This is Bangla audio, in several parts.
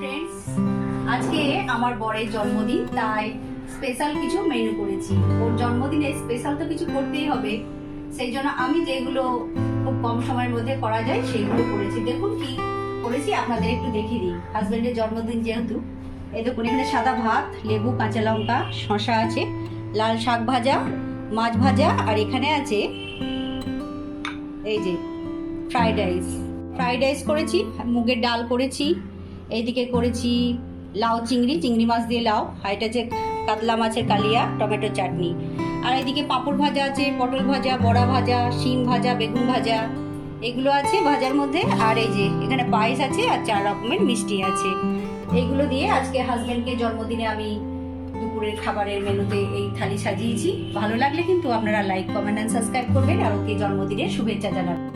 ফ্রেন্ডস, আজকে আমার বরের জন্মদিন, তাই স্পেশাল কিছু মেনু করেছি। ওর জন্মদিনে স্পেশাল তো কিছু করতেই হবে, সেই জন্য আমি যেগুলো খুব কম সময়ের মধ্যে করা যায় সেইগুলো করেছি। দেখুন কি করেছি, আপনাদের একটু দেখিয়ে দিই। হাজবেন্ডের জন্মদিন যেহেতু, এই দেখুন এখানে সাদা ভাত, লেবু, কাঁচা লঙ্কা, শসা আছে, লাল শাক ভাজা, মাছ ভাজা, আর এখানে আছে এই যে ফ্রাইড রাইস করেছি, মুগের ডাল করেছি, এইদিকে করেছি লাউ চিংড়ি মাছ দিয়ে লাউ, আর এটা যে কাতলা মাছের কালিয়া, টমেটো চাটনি, আর এদিকে পাঁপড় ভাজা আছে, পটল ভাজা, বড়া ভাজা, শিম ভাজা, বেগুন ভাজা, এগুলো আছে ভাজার মধ্যে। আর এই যে এখানে পায়েস আছে আর 4 রকমের মিষ্টি আছে। এইগুলো দিয়ে আজকে হাজবেন্ডকে জন্মদিনে আমি দুপুরের খাবারের মেনুতে এই থালি সাজিয়েছি। ভালো লাগলে কিন্তু আপনারা লাইক, কমেন্ট এন্ড সাবস্ক্রাইব করবেন, আর ওকে জন্মদিনের শুভেচ্ছা জানাবেন।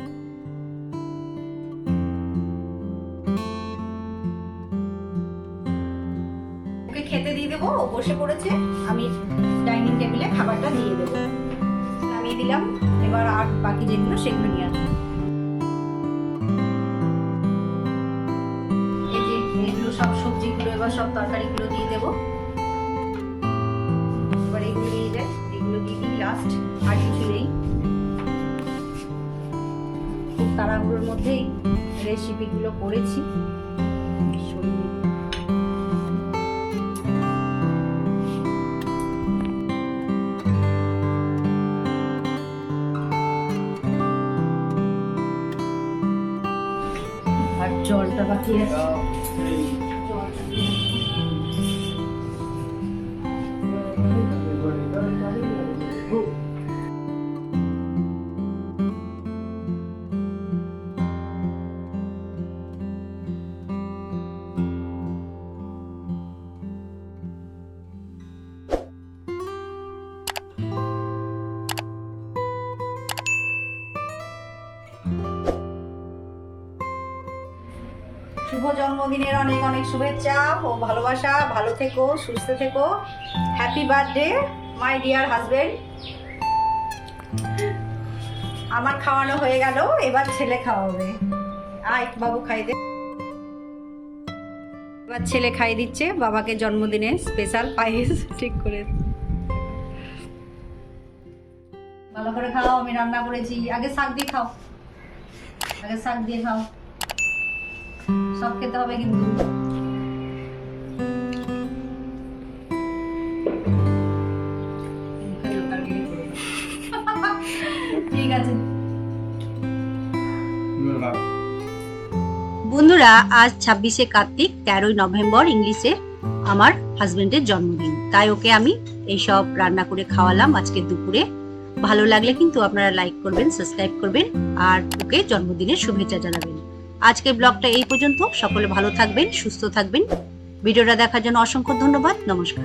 খেতে দিয়ে দেবো, ও বসে পড়েছে, আমি ডাইনিং টেবিলে খাবারটা দিয়ে দেবো, নামিয়ে দিলাম। এবার আর বাকি যেগুলো সেগুলো নিয়ে আসবো। এই যে এগুলো সব সবজিগুলো, এবার সব তরকারিগুলো দিয়ে দেবো। এবার এগুলো নিয়ে যাই, এগুলো দিয়ে দিই লাস্ট, আর কিছু নেই। খুব তাড়াহুড়োর মধ্যেই রেসিপিগুলো করেছি। আর জলটা বাকি আছে, শুভ জন্মদিনের অনেক অনেক শুভেচ্ছা ও ভালোবাসা। ভালো থেকো, সুস্থ থেকো। Happy birthday my dear husband. আমার খাওয়ানো হয়ে গেল, এবার ছেলে খাওয়াবে। আয় বাবু, খাই দে। এবার ছেলে খাই দিচ্ছে বাবাকে জন্মদিনে স্পেশাল পায়েস ঠিক করে। ভালো করে খাও, আমি রান্না করেছি। আগে শাক দিয়ে খাও, আগে শাক দিয়ে খাও। সব খেতে হবে কিন্তু। ঠিক আছে বন্ধুরা, আজ 26শে কার্তিক, 13ই নভেম্বর ইংলিশে আমার হাজবেন্ডের জন্মদিন, তাই ওকে আমি এইসব রান্না করে খাওয়ালাম আজকে দুপুরে। ভালো লাগলে কিন্তু আপনারা লাইক করবেন, সাবস্ক্রাইব করবেন, আর ওকে জন্মদিনের শুভেচ্ছা জানাবেন। আজকের ব্লগটা এই পর্যন্ত। সকলে ভালো থাকবেন, সুস্থ থাকবেন। ভিডিওটা দেখার জন্য অসংখ্য ধন্যবাদ। নমস্কার।